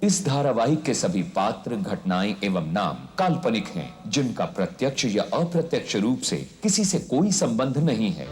इस धारावाहिक के सभी पात्र, घटनाएं एवं नाम काल्पनिक हैं, जिनका प्रत्यक्ष या अप्रत्यक्ष रूप से किसी से कोई संबंध नहीं है।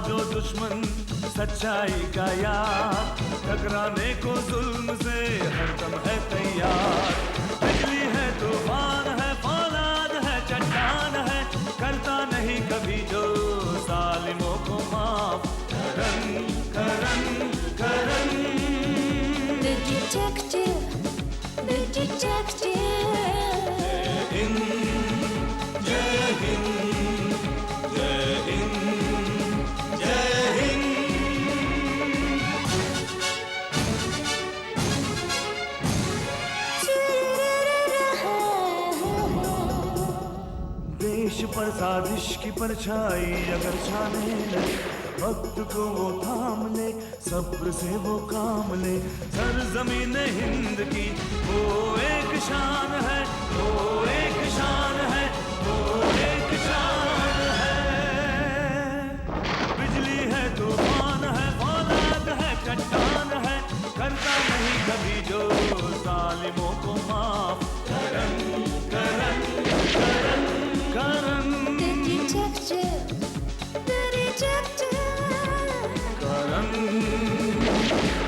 जो दुश्मन सच्चाई का यार, टकराने को जुल्म से हरदम है तैयार। बिजली है, तूफान है, फौलाद है, चट्टान है, करता नहीं कभी जो जालिमों को माफ। करन करन करन The detective, the detective. जय हिंद, जय हिंद, जय हिंद। देश पर साजिश की परछाई अगर छाने लगे, वक्त को वो थाम ले, सब्र से वो काम ले। सरजमीन हिंद की वो एक शान है, वो एक शान है, वो एक शान है। बिजली है, तूफान है, फौलाद है, चट्टान है, करता नहीं कभी जो जालिमों को माफ। करन करन करन करन The detective. Karan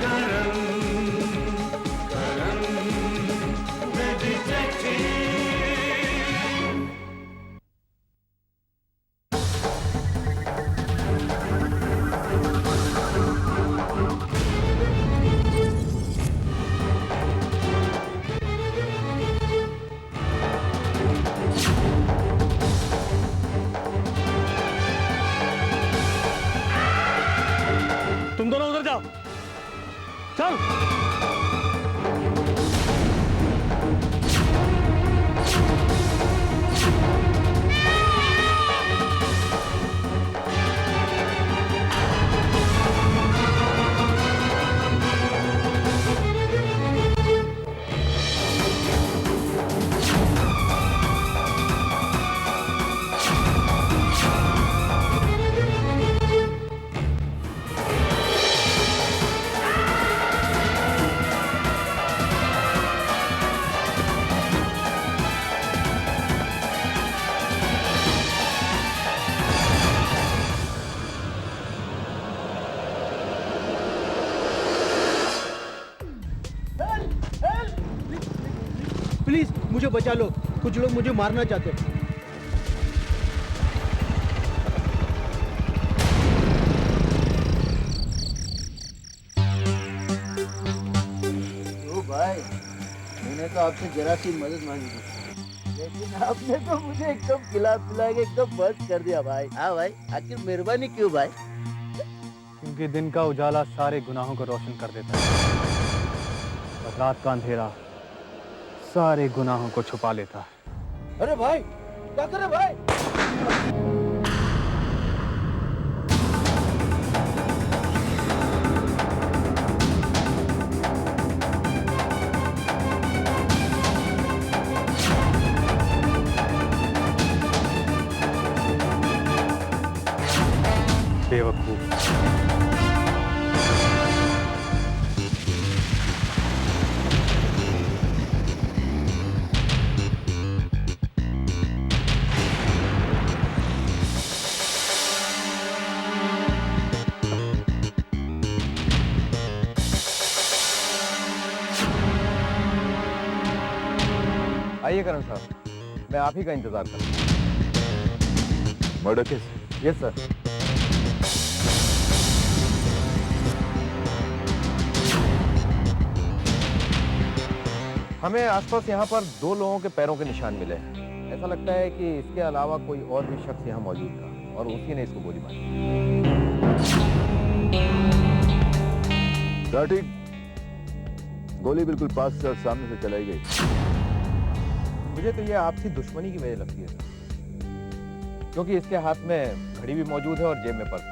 Karan Karan the detective। तुम दोनों उधर जाओ, चल। प्लीज मुझे बचा लो, कुछ लोग मुझे मारना चाहते हैं। ओ भाई, मैंने तो आपसे जरा सी मदद मांगी थी, लेकिन आपने तो मुझे एकदम खिला पिला के एकदम बंद कर दिया भाई। हाँ भाई, आखिर मेहरबानी क्यों भाई? क्योंकि दिन का उजाला सारे गुनाहों को रोशन कर देता है और रात का अंधेरा सारे गुनाहों को छुपा लेता है। अरे भाई, क्या कर रहे भाई? बेवकूफ। आइए करण साहब, मैं आप ही का इंतजार कर रहा हूँ। Murder case? Yes sir. हमें आसपास यहाँ पर 2 लोगों के पैरों के निशान मिले हैं। ऐसा लगता है कि इसके अलावा कोई और भी शख्स यहाँ मौजूद था और उसी ने इसको गोली मारी। राठी, गोली बिल्कुल पास से और सामने से चलाई गई। मुझे तो ये आपसी दुश्मनी की वजह लगती है सर, क्योंकि इसके हाथ में घड़ी भी मौजूद है और जेब में पर्स।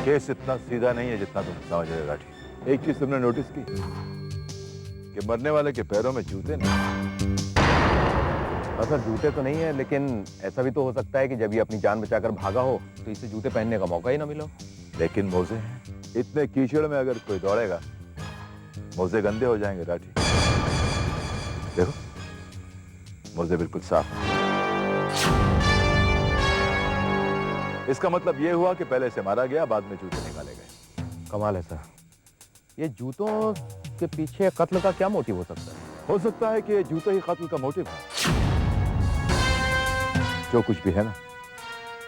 केस इतना सीधा नहीं है जितना तुम समझ रहे राठी। एक चीज तुमने नोटिस की कि मरने वाले के पैरों में जूते नहीं। सर जूते तो नहीं है, लेकिन ऐसा भी तो हो सकता है कि जब ये अपनी जान बचाकर भागा हो तो इसे जूते पहनने का मौका ही ना मिला। लेकिन मोजे हैं। इतने कीचड़ में अगर कोई दौड़ेगा मोजे गंदे हो जाएंगे राठी। देखो मोजे बिल्कुल साफ हैं। इसका मतलब यह हुआ कि पहले इसे मारा गया, बाद में जूते निकाले गए। कमाल है सर। ये जूतों के पीछे कत्ल का क्या मोटिव हो सकता है? हो सकता है कि ये जूते ही कत्ल का मोटिव है। जो कुछ भी है ना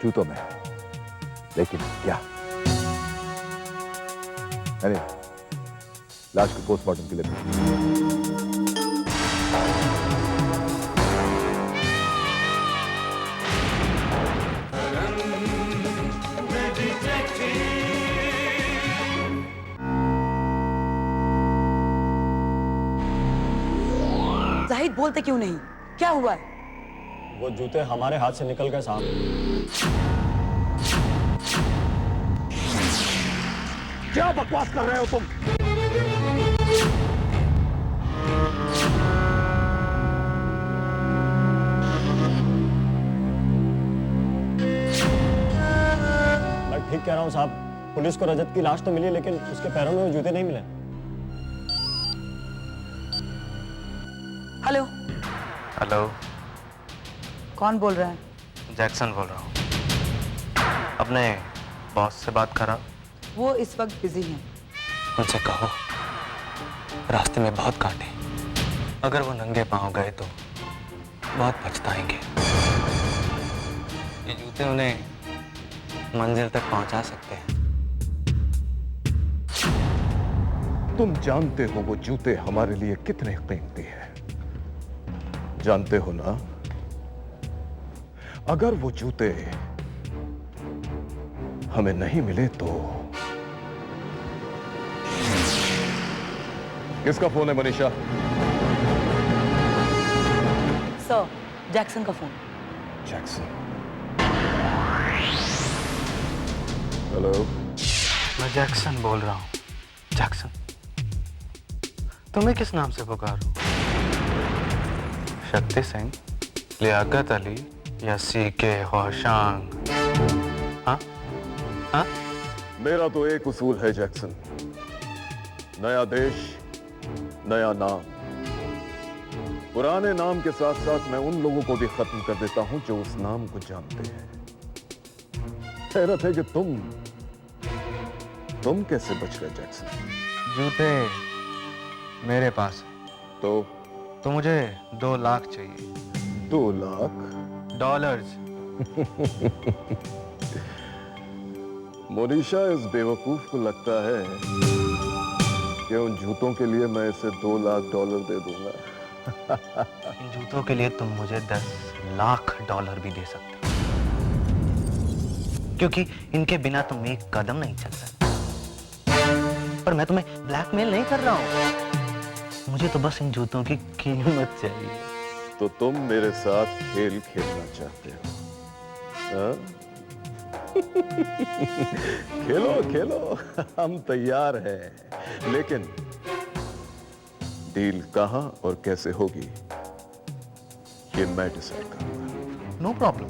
जूतों में है, लेकिन क्या? अरे लाश को पोस्टमार्टम के लिए जाहिद बोलते क्यों नहीं? क्या हुआ है? वो जूते हमारे हाथ से निकल गए साहब। क्या बकवास कर रहे हो तुम? मैं ठीक कह रहा हूँ साहब। पुलिस को रजत की लाश तो मिली, लेकिन उसके पैरों में वो जूते नहीं मिले। हेलो, हेलो, कौन बोल रहा है? जैक्सन बोल रहा हूँ। अपने बॉस से बात करा? वो इस वक्त बिजी हैं। उनसे कहो रास्ते में बहुत कांटे, अगर वो नंगे पांव गए तो बहुत पछताएंगे। ये जूते उन्हें मंजिल तक पहुंचा सकते हैं। तुम जानते हो वो जूते हमारे लिए कितने कीमती हैं, जानते हो ना? अगर वो जूते हमें नहीं मिले तो किसका फोन है मनीषा? सर, जैक्सन का फोन। जैक्सन। हेलो, मैं जैक्सन बोल रहा हूँ। जैक्सन, तुम्हें किस नाम से पुकारूं? शक्ति सिंह, लियाकत अली या सीके होशांग? हाँ हाँ, मेरा तो एक उसूल है जैक्सन, नया देश नया नाम। पुराने नाम के साथ साथ मैं उन लोगों को भी खत्म कर देता हूं जो उस नाम को जानते हैं। हैरत है कि तुम कैसे बच गए जैक्सन? जूते मेरे पास है। तो मुझे 2 लाख चाहिए। 2 लाख डॉलर्स। मोनिशा इस बेवकूफ को लगता है कि उन जूतों के लिए मैं इसे $2 लाख दे दूंगा। इन जूतों के लिए तुम मुझे $10 लाख भी दे सकते हो, क्योंकि इनके बिना तुम एक कदम नहीं चल सकते। पर मैं तुम्हें ब्लैकमेल नहीं कर रहा हूं, मुझे तो बस इन जूतों की कीमत चाहिए। तो तुम मेरे साथ खेल खेलना चाहते हो? हाँ? खेलो खेलो, हम तैयार हैं, लेकिन डील कहां और कैसे होगी ये मैं डिसाइड करूंगा। No problem.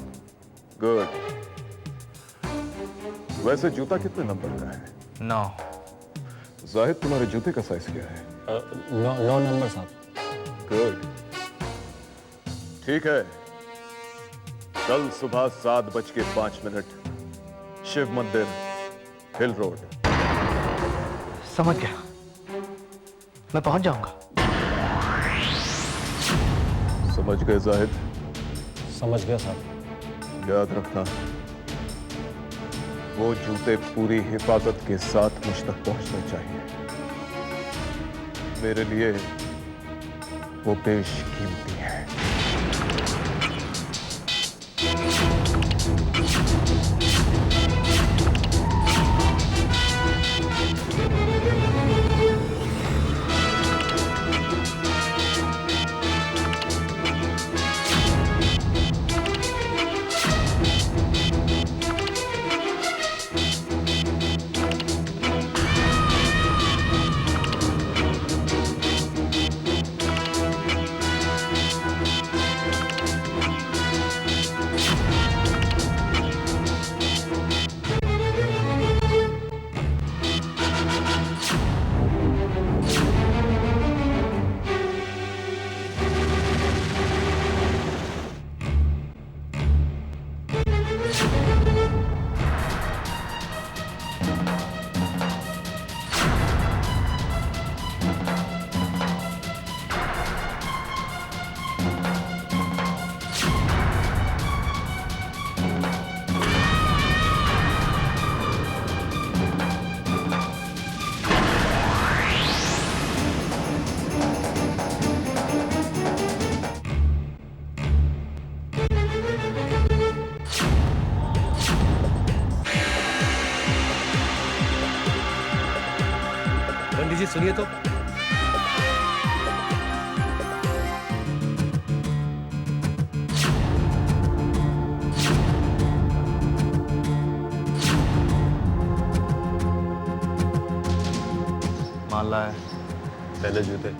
गुड। वैसे जूता कितने नंबर का है? 9। जाहिद, तुम्हारे जूते का साइज क्या है? 9 नंबर साहब। गुड, ठीक है। कल सुबह 7:05 शिव मंदिर, हिल रोड। समझ गया, मैं पहुंच जाऊंगा। समझ गए जाहिद? समझ गया साहब। याद रखना, वो जूते पूरी हिफाजत के साथ मुझ तक पहुंचने चाहिए। मेरे लिए वो बेशकीमती है। पंडित जी सुनिए तो। माला है, पहले जूते।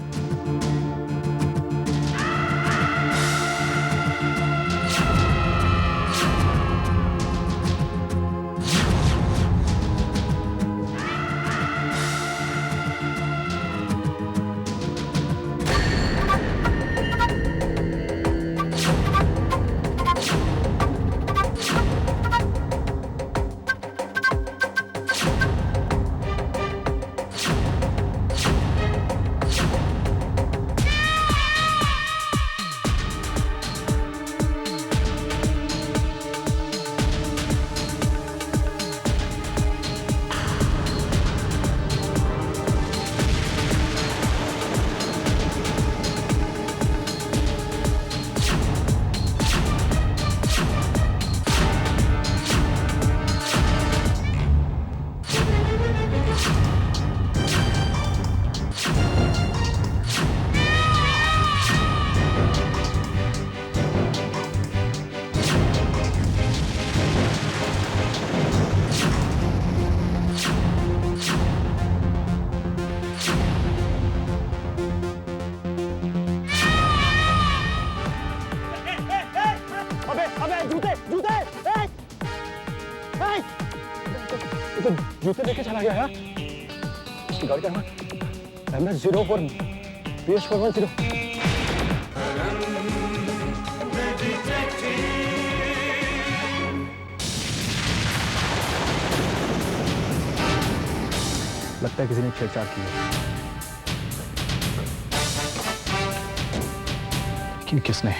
जूते लेके चला गया है। गाड़ी का नंबर 04 PS410। लगता है किसी ने छेड़छाड़ की है, लेकिन किसने?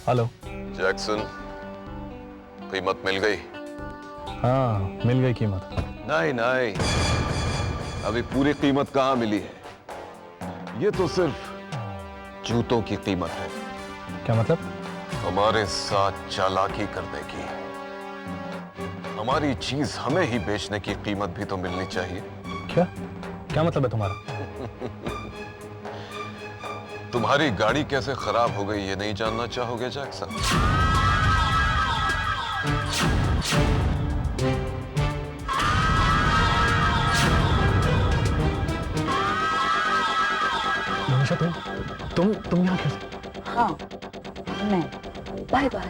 हेलो जैक्सन, कीमत मिल गई? हाँ, मिल गई कीमत। नहीं नहीं, अभी पूरी कीमत कहाँ मिली है? ये तो सिर्फ जूतों की कीमत है। क्या मतलब? हमारे साथ चालाकी करने की, हमारी चीज हमें ही बेचने की कीमत भी तो मिलनी चाहिए। क्या क्या मतलब है तुम्हारा? तुम्हारी गाड़ी कैसे खराब हो गई ये नहीं जानना चाहोगे जैक्सन? मनीषा, तुम यहाँ कैसे? हाँ, मैं। Bye bye.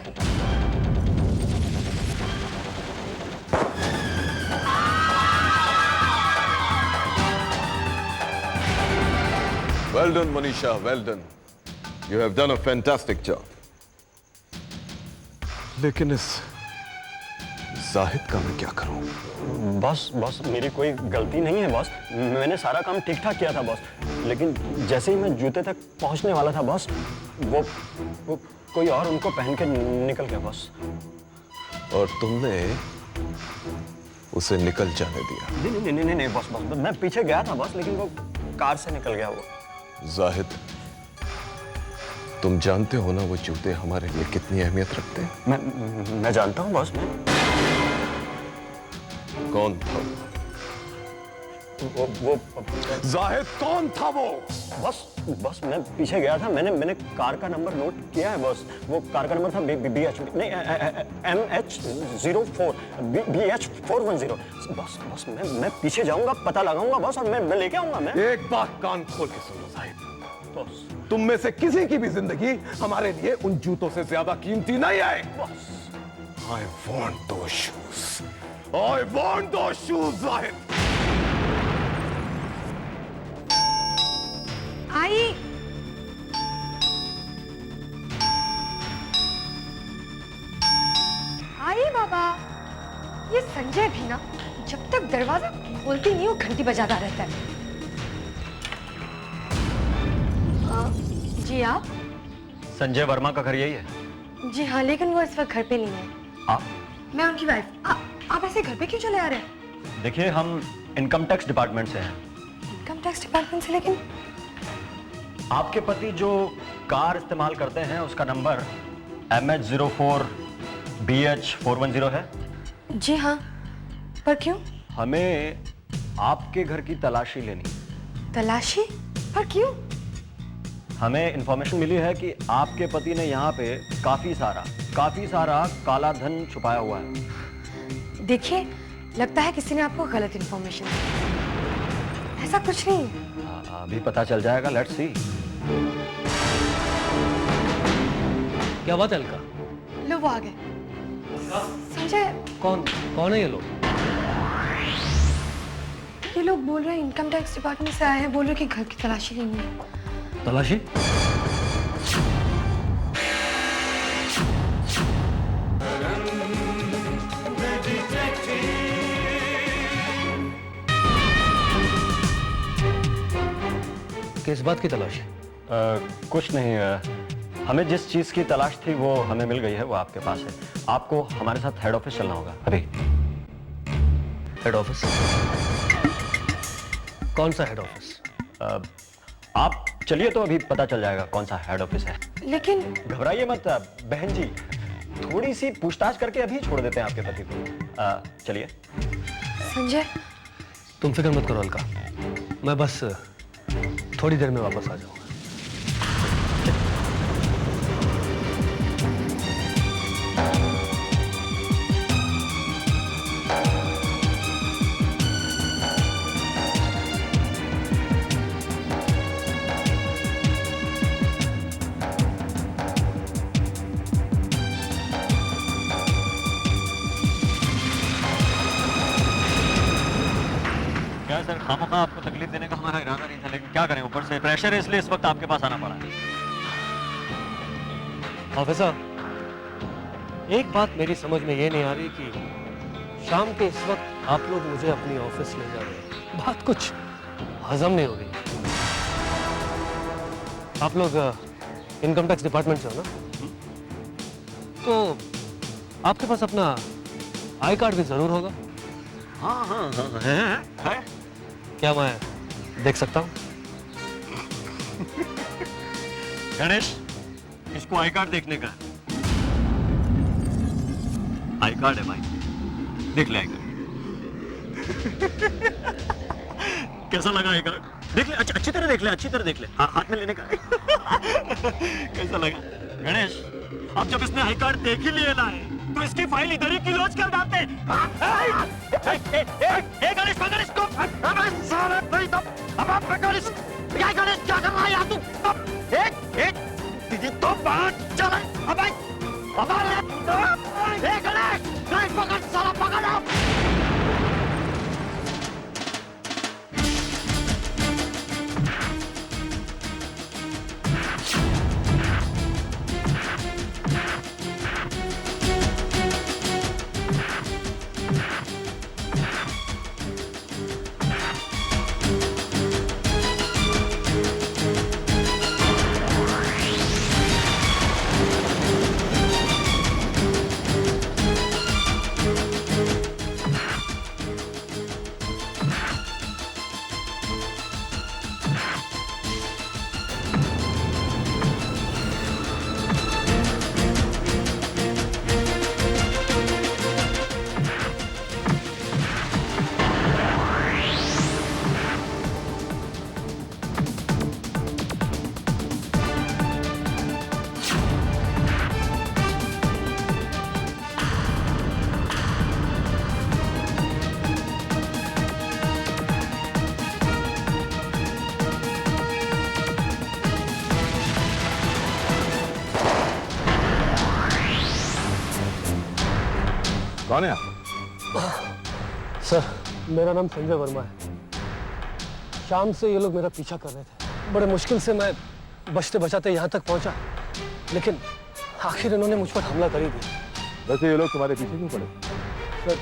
Well done, Manisha. Well done. You have done a fantastic job. लेकिन इस जाहिद का मैं क्या करूं? बॉस बॉस मेरी कोई गलती नहीं है बॉस, मैंने सारा काम ठीक ठाक किया था बॉस, लेकिन जैसे ही मैं जूते तक पहुंचने वाला था बॉस, वो कोई और उनको पहन के निकल गया बॉस। और तुमने उसे निकल जाने दिया? नहीं बॉस बॉस, मैं पीछे गया था बॉस, लेकिन वो कार से निकल गया वो। जाहिद, तुम जानते हो ना वो जूते हमारे लिए कितनी अहमियत रखते हैं? मैं जानता हूँ बॉस। मैं कौन था वो जाहिद कौन था वो? बॉस मैं पीछे गया था, मैंने कार का नंबर नोट किया है बॉस, वो कार का नंबर था BH नहीं MH04 BH410। बॉस मैं पीछे जाऊंगा, पता लगाऊंगा बॉस, और मैं लेके आऊंगा। मैं एक बात कान खोल के सुनो जाहिद, तुम में से किसी की भी जिंदगी हमारे लिए उन जूतों से ज्यादा कीमती नहीं है। I want those shoes. I want those shoes, Zahid. आई आई बाबा, ये संजय भी ना जब तक दरवाजा खोलती नहीं वो घंटी बजाता रहता है। जी आप? संजय वर्मा का घर यही है? जी हाँ, लेकिन वो इस वक्त घर पे नहीं है। आप? मैं उनकी वाइफ। आप ऐसे घर पे क्यों चले आ रहे हैं? देखिए, हम इनकम टैक्स डिपार्टमेंट से हैं। इनकम टैक्स डिपार्टमेंट से? लेकिन आपके पति जो कार इस्तेमाल करते हैं उसका नंबर MH04 BH410 है? जी हाँ, पर क्यों? हमें आपके घर की तलाशी लेनी है। तलाशी? पर क्यों? हमें इंफॉर्मेशन मिली है कि आपके पति ने यहाँ पे काफी सारा काला धन छुपाया हुआ है। देखिए, लगता है किसी ने आपको गलत इंफॉर्मेशन दी। ऐसा कुछ नहीं है। अभी पता चल जाएगा, लेट्स सी। क्या बात है अलका? लो वो आ गए। संजय, कौन है ये लोग? ये लोग बोल रहे हैं इनकम टैक्स डिपार्टमेंट से आए हैं, बोल रहे हैं कि घर की तलाशी लेनी है। तलाशी? किस बात की तलाश? कुछ नहीं, हमें जिस चीज की तलाश थी वो हमें मिल गई है, वो आपके पास है। आपको हमारे साथ हेड ऑफिस चलना होगा अभी। Head office? कौन सा हेड ऑफिस? आप चलिए तो अभी पता चल जाएगा कौन सा हेड ऑफिस है। लेकिन घबराइए मत बहन जी, थोड़ी सी पूछताछ करके अभी छोड़ देते हैं आपके पति को। चलिए। संजय, तुम फिक्र मत करो अलका, मैं बस थोड़ी देर में वापस आ जाऊंगा। सर, खामखा आपको तकलीफ देने का हमारा इरादा नहीं था, लेकिन क्या करें, ऊपर से प्रेशर है, इसलिए इस वक्त आपके पास आना पड़ा है। ऑफिसर, एक बात मेरी समझ में ये नहीं आ रही कि शाम के इस वक्त आप लोग मुझे अपनी ऑफिस ले जा रहे हैं। बात कुछ हजम नहीं हो रही। आप लोग इनकम टैक्स डिपार्टमेंट से हो ना? तो आपके पास अपना आई कार्ड भी जरूर होगा। हाँ, है। क्या मैं देख सकता हूँ? गणेश, इसको आई कार्ड देखने का। आई कार्ड है भाई, देख ले आई कार्ड। कैसा लगा आई कार्ड? देख ले, अच्छी तरह देख ले, अच्छी तरह देख ले। हाथ में लेने का। कैसा लगा? गणेश, अब जब इसने आई कार्ड देख ही लिया ना है, तो इसकी फाइल इधर ही क्लोज कर डालते हैं। गणेश, पकड़ इसको। सारे नहीं तो अब आप पकड़ इस। क्या गणेश, क्या कर रहा है यार तू? दीदी तो बाहर चले। अब भाई, गणेश पकड़, सारा पकड़ आप। कौन है आप? सर, मेरा नाम संजय वर्मा है। शाम से ये लोग मेरा पीछा कर रहे थे। बड़े मुश्किल से मैं बचते बचाते यहाँ तक पहुँचा, लेकिन आखिर इन्होंने मुझ पर हमला कर ही दिया। वैसे ये लोग तुम्हारे पीछे क्यों पड़े? सर,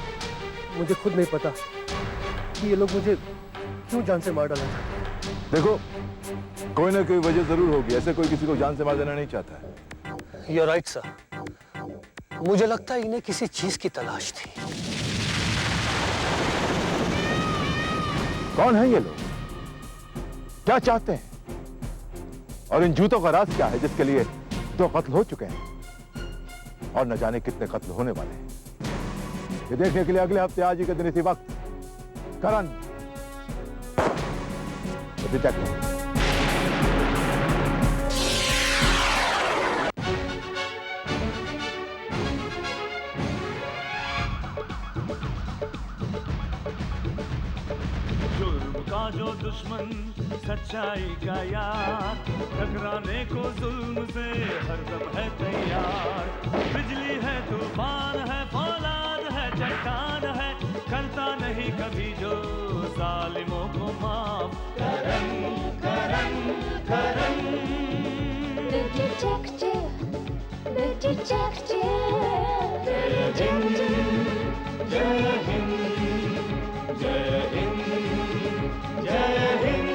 मुझे खुद नहीं पता कि ये लोग मुझे क्यों जान से मार डालना चाहते हैं। देखो, कोई ना कोई वजह जरूर होगी। ऐसे कोई किसी को जान से मार देना नहीं चाहता है। You're right, sir. मुझे लगता है इन्हें किसी चीज की तलाश थी। कौन है ये लोग? क्या चाहते हैं? और इन जूतों का राज क्या है जिसके लिए 2 कत्ल हो चुके हैं और न जाने कितने कत्ल होने वाले हैं? ये देखने के लिए अगले हफ्ते आज ही के दिन इसी वक्त करण डिटेक्टिव का जो दुश्मन सच्चाई का यार, टकराने को जुल्म से हरदम है तैयार। बिजली है, तूफान है, फौलाद है, चट्टान है, करता नहीं कभी जो जालिमों को माफ। Karan Karan Karan The detective, the detective. जय हिंद, जय हिंद, जय हिंद, जय हिंद।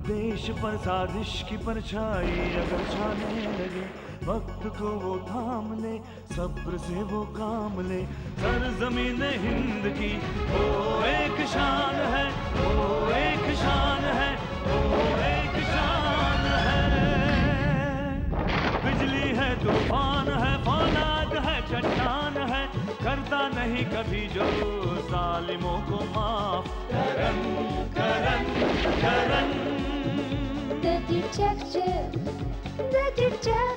देश पर साजिश की परछाई अगर छाने लगे, वक्त को वो थाम ले, सब्र से वो काम ले। सरजमीन हिंद की वो एक शान है, वो एक शान है, वो एक शान है। बिजली है, तूफान है, फौलाद है, चट्टान है, करता नहीं कभी जो जालिमों को माफ। Karan Karan Karan The detective, the detective.